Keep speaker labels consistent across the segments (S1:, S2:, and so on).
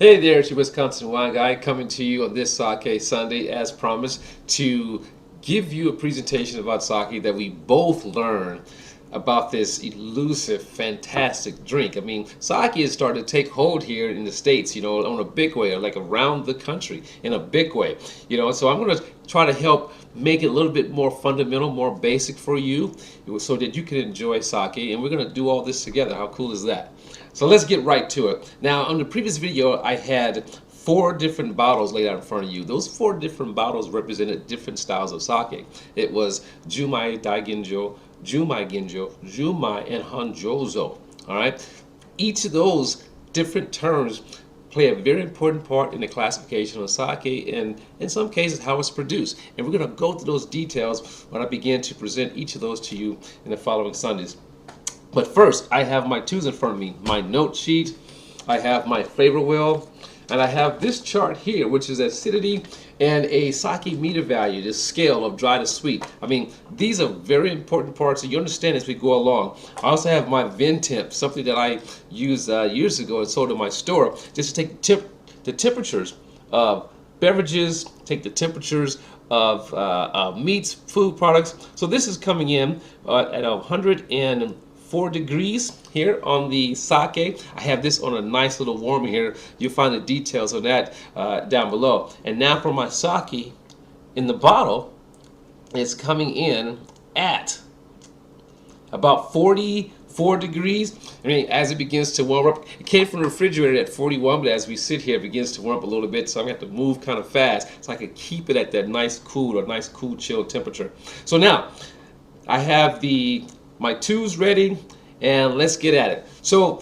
S1: Hey there, it's your Wisconsin wine guy coming to you on this Sake Sunday as promised to give you a presentation about sake that we both learn about this elusive, fantastic drink. I mean, sake is starting to take hold here in the States, on a big way, or like around the country in a big way. So I'm going to try to help make it a little bit more fundamental, more basic for you so that you can enjoy sake. And we're going to do all this together. How cool is that? So let's get right to it. Now, on the previous video, I had four different bottles laid out in front of you. Those four different bottles represented different styles of sake. It was Junmai, Daiginjo, Junmai Ginjo, Junmai, and Hanjozo. All right. Each of those different terms play a very important part in the classification of sake and in some cases how it's produced. And we're going to go through those details when I begin to present each of those to you in the following Sundays. But first, I have my tools in front of me, my note sheet, I have my flavor wheel, and I have this chart here, which is acidity and a sake meter value, this scale of dry to sweet. I mean, these are very important parts, so you understand as we go along. I also have my Vin temp, something that I used years ago and sold in my store, just to take the temperatures of beverages, take the temperatures of meats, food products. So this is coming in at 104 degrees here on the sake. I have this on a nice little warmer here. You'll find the details on that down below. And now for my sake in the bottle, it's coming in at about 44 degrees. I mean, as it begins to warm up, it came from the refrigerator at 41, but as we sit here, it begins to warm up a little bit, so I'm going to have to move kind of fast so I can keep it at that nice cool chill temperature. So now, I have my twos ready, and let's get at it. So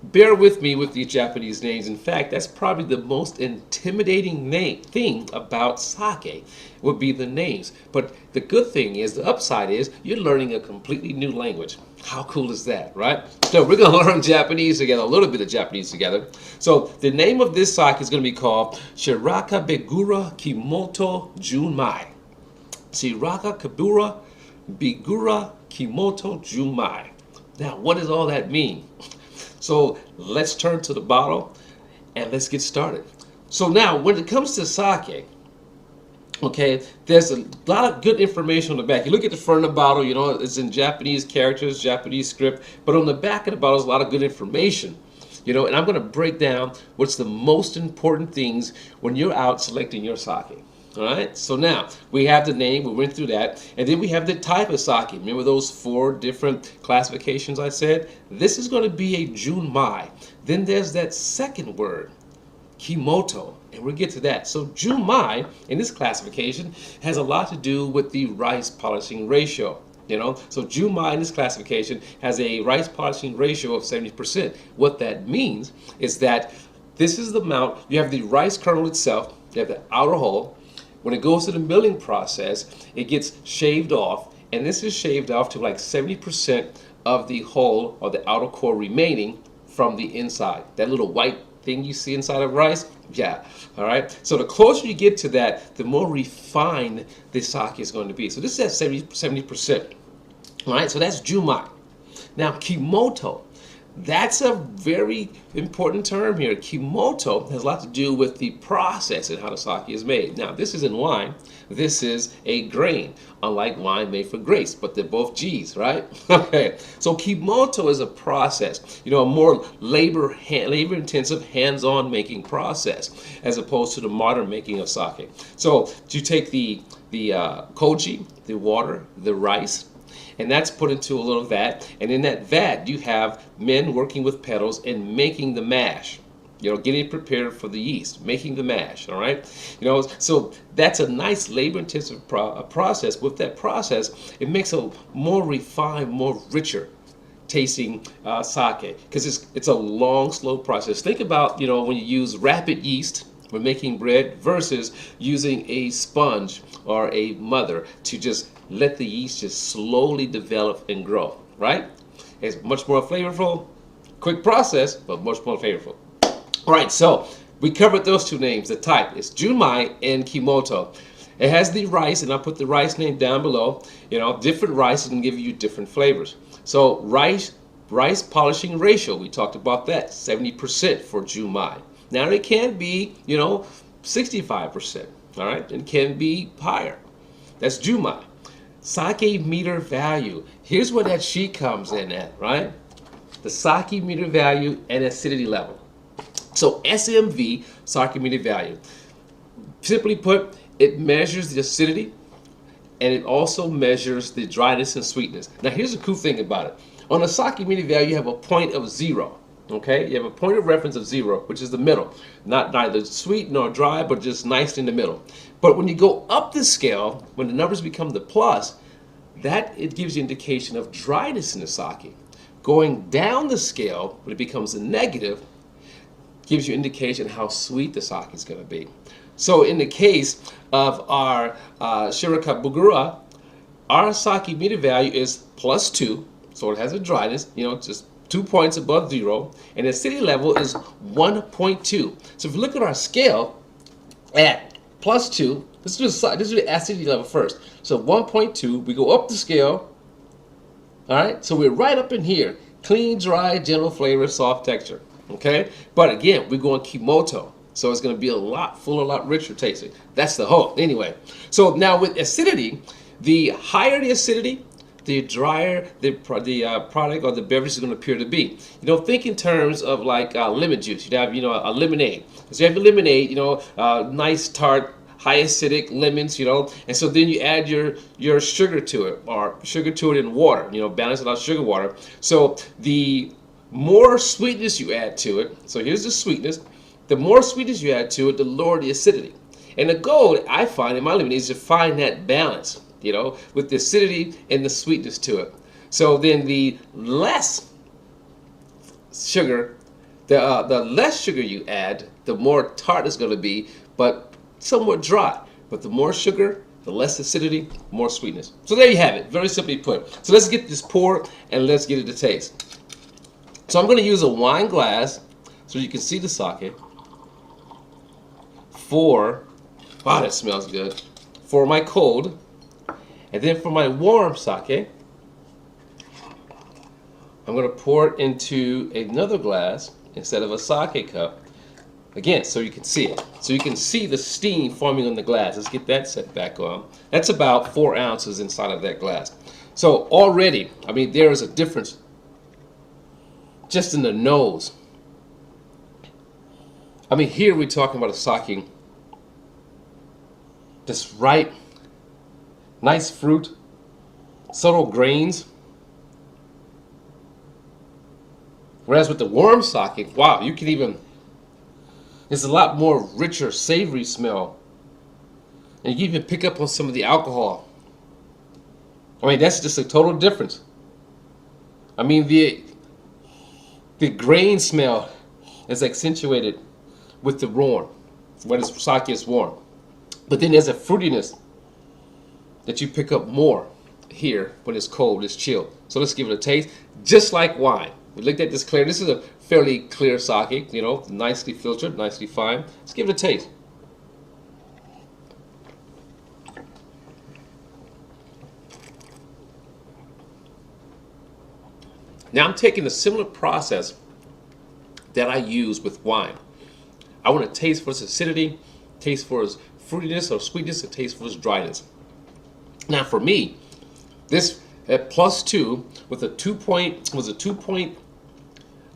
S1: bear with me with these Japanese names. In fact, that's probably the most intimidating thing about sake would be the names. But the good thing is, the upside is, you're learning a completely new language. How cool is that, right? So we're going to learn Japanese together, a little bit of Japanese together. So the name of this sake is going to be called Shirakabegura Kimoto Junmai. Shirakabegura Kimoto Junmai. Now, what does all that mean? So let's turn to the bottle and let's get started. So now, when it comes to sake, okay, there's a lot of good information on the back. You look at the front of the bottle, it's in Japanese characters, Japanese script, but on the back of the bottle is a lot of good information. And I'm going to break down what's the most important things when you're out selecting your sake. All right, so now we have the name, we went through that, and then we have the type of sake. Remember those four different classifications I said? This is going to be a Junmai. Then there's that second word, Kimoto, and we'll get to that. So Junmai in this classification has a lot to do with the rice polishing ratio. So Junmai in this classification has a rice polishing ratio of 70%. What that means is that this is the amount, you have the rice kernel itself, you have the outer hull. When it goes to the milling process, it gets shaved off, and this is shaved off to like 70% of the hull or the outer core remaining from the inside. That little white thing you see inside of rice, yeah, all right? So the closer you get to that, the more refined the sake is going to be. So this is at 70%, all right? So that's Junmai. Now, Kimoto. That's a very important term here. Kimoto has a lot to do with the process and how the sake is made. Now, this isn't wine. This is a grain, unlike wine made for grapes, but they're both G's, right? Okay, so Kimoto is a process, a more labor-intensive, hands-on making process, as opposed to the modern making of sake. So you take the koji, the water, the rice, and that's put into a little vat, and in that vat you have men working with pedals and making the mash, getting prepared for the yeast, making the mash, all right? So that's a nice labor-intensive process. With that process, it makes a more refined, more richer tasting sake, because it's a long, slow process. Think about, when you use rapid yeast when making bread versus using a sponge or a mother to just let the yeast just slowly develop and grow, right? It's much more flavorful, quick process, but much more flavorful. All right, so we covered those two names. The type is Junmai and Kimoto. It has the rice, and I'll put the rice name down below. Different rice can give you different flavors. So rice polishing ratio, we talked about that, 70% for Junmai. Now it can be, 65%. All right, it can be higher. That's Junmai. Sake meter value. Here's where that sheet comes in at, right? The sake meter value and acidity level. So SMV, sake meter value. Simply put, it measures the acidity and it also measures the dryness and sweetness. Now here's the cool thing about it. On a sake meter value, you have a point of 0. Okay, you have a point of reference of 0, which is the middle. Not neither sweet nor dry, but just nice in the middle. But when you go up the scale, when the numbers become the plus, that it gives you indication of dryness in the sake. Going down the scale, when it becomes a negative, gives you indication how sweet the sake is going to be. So in the case of our Shirakabegura, our sake meter value is +2, so it has a dryness, just 2 points above 0, and the acidity level is 1.2. So if you look at our scale at +2, let's do the acidity level first. So 1.2, we go up the scale. All right, so we're right up in here. Clean, dry, gentle flavor, soft texture. Okay, but again, we're going Kimoto, so it's going to be a lot fuller, a lot richer tasting. That's the hope. Anyway, so now with acidity, the higher the acidity, the drier the product or the beverage is going to appear to be. Think in terms of like lemon juice. You'd have, a lemonade. So you have a lemonade, nice tart, high acidic lemons, and so then you add your sugar to it, or sugar to it in water, balance it out sugar water. So the more sweetness you add to it, so here's the sweetness, the more sweetness you add to it, the lower the acidity. And the goal, I find in my lemonade, is to find that balance, with the acidity and the sweetness to it. So then the less sugar, the less sugar you add, the more tart it's going to be, but somewhat dry. But the more sugar, the less acidity, more sweetness. So there you have it, very simply put. So let's get this poured and let's get it to taste. So I'm going to use a wine glass so you can see the sake wow, that smells good, for my cold. And then for my warm sake, I'm going to pour it into another glass instead of a sake cup. Again, so you can see it. So you can see the steam forming on the glass. Let's get that set back on. That's about 4 ounces inside of that glass. So already, there is a difference just in the nose. Here we're talking about a sake that's right. Nice fruit, subtle grains. Whereas with the warm sake, wow, it's a lot more richer, savory smell. And you can even pick up on some of the alcohol. That's just a total difference. The grain smell is accentuated with the warm, when the sake is warm. But then there's a fruitiness that you pick up more here when it's cold, it's chilled. So let's give it a taste, just like wine. We looked at this clear. This is a fairly clear sake, nicely filtered, nicely fine. Let's give it a taste. Now I'm taking a similar process that I use with wine. I want to taste for its acidity, taste for its fruitiness or sweetness, and taste for its dryness. Now for me, this at +2 with a 2 point +2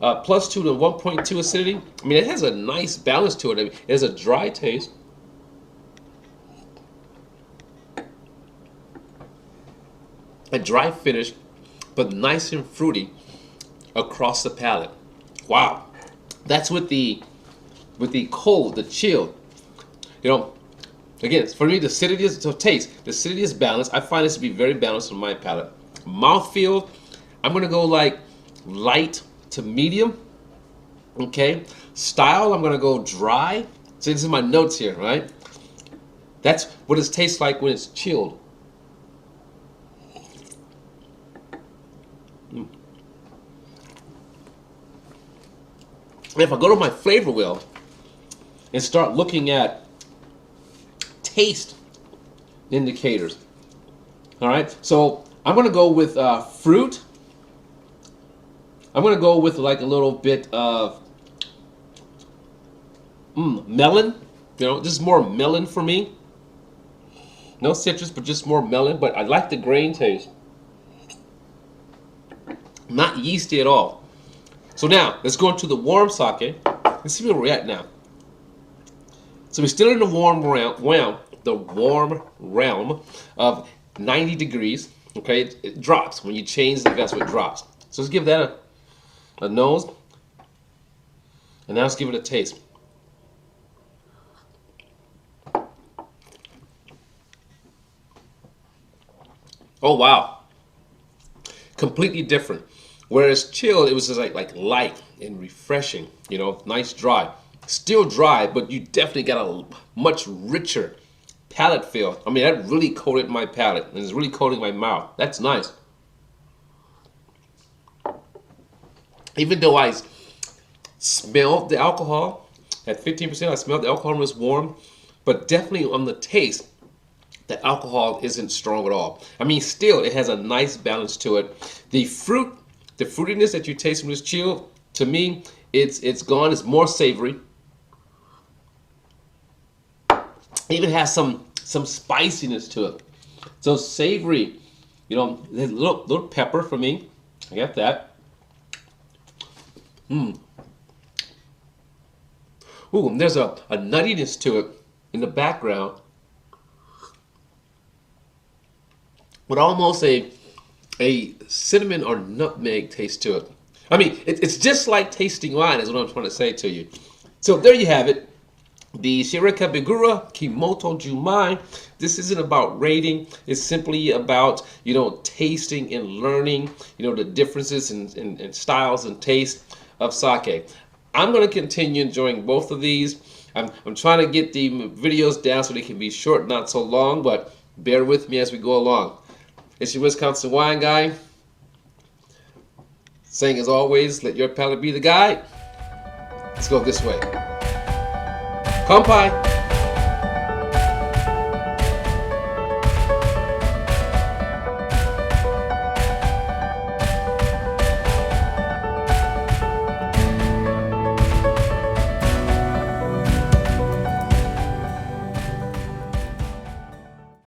S1: to 1.2 acidity. It has a nice balance to it. It has a dry taste, a dry finish, but nice and fruity across the palate. Wow, that's with the cold, the chill. Again, for me, the acidity is to taste. The acidity is balanced. I find this to be very balanced on my palate. Mouthfeel, I'm gonna go like light to medium. Okay. Style, I'm gonna go dry. So this is my notes here, right? That's what it tastes like when it's chilled. And if I go to my flavor wheel and start looking at taste indicators, all right, so I'm going to go with fruit. I'm going to go with like a little bit of Melon. You know, just more melon for me. No citrus, but just more melon. But I like the grain taste. Not yeasty at all. So now, let's go into the warm sake. Let's see where we're at now. So we're still in the warm realm of 90 degrees. Okay, it drops. When you change the vessel, it drops. So let's give that a nose. And now let's give it a taste. Oh, wow. Completely different. Whereas chilled, it was just like light and refreshing. You know, nice dry. Still dry, but you definitely got a much richer palate feel. I mean, that really coated my palate, and it's really coating my mouth. That's nice. Even though I smelled the alcohol at 15%, I smelled the alcohol was warm, but definitely on the taste, the alcohol isn't strong at all. I mean, still, it has a nice balance to it. The fruitiness that you taste from this chill, to me, it's gone. It's more savory. It even has some spiciness to it. So savory, you know, there's a little pepper for me. I got that. Ooh, and there's a nuttiness to it in the background, with almost a cinnamon or nutmeg taste to it. I mean, it's just like tasting wine is what I'm trying to say to you. So there you have it. The Shirakabegura Kimoto Junmai. This isn't about rating. It's simply about, you know, tasting and learning, you know, the differences in styles and taste of sake. I'm going to continue enjoying both of these. I'm trying to get the videos down so they can be short, not so long, but bear with me as we go along. It's your Wisconsin wine guy, saying as always, let your palate be the guide. Let's go this way. Kanpai.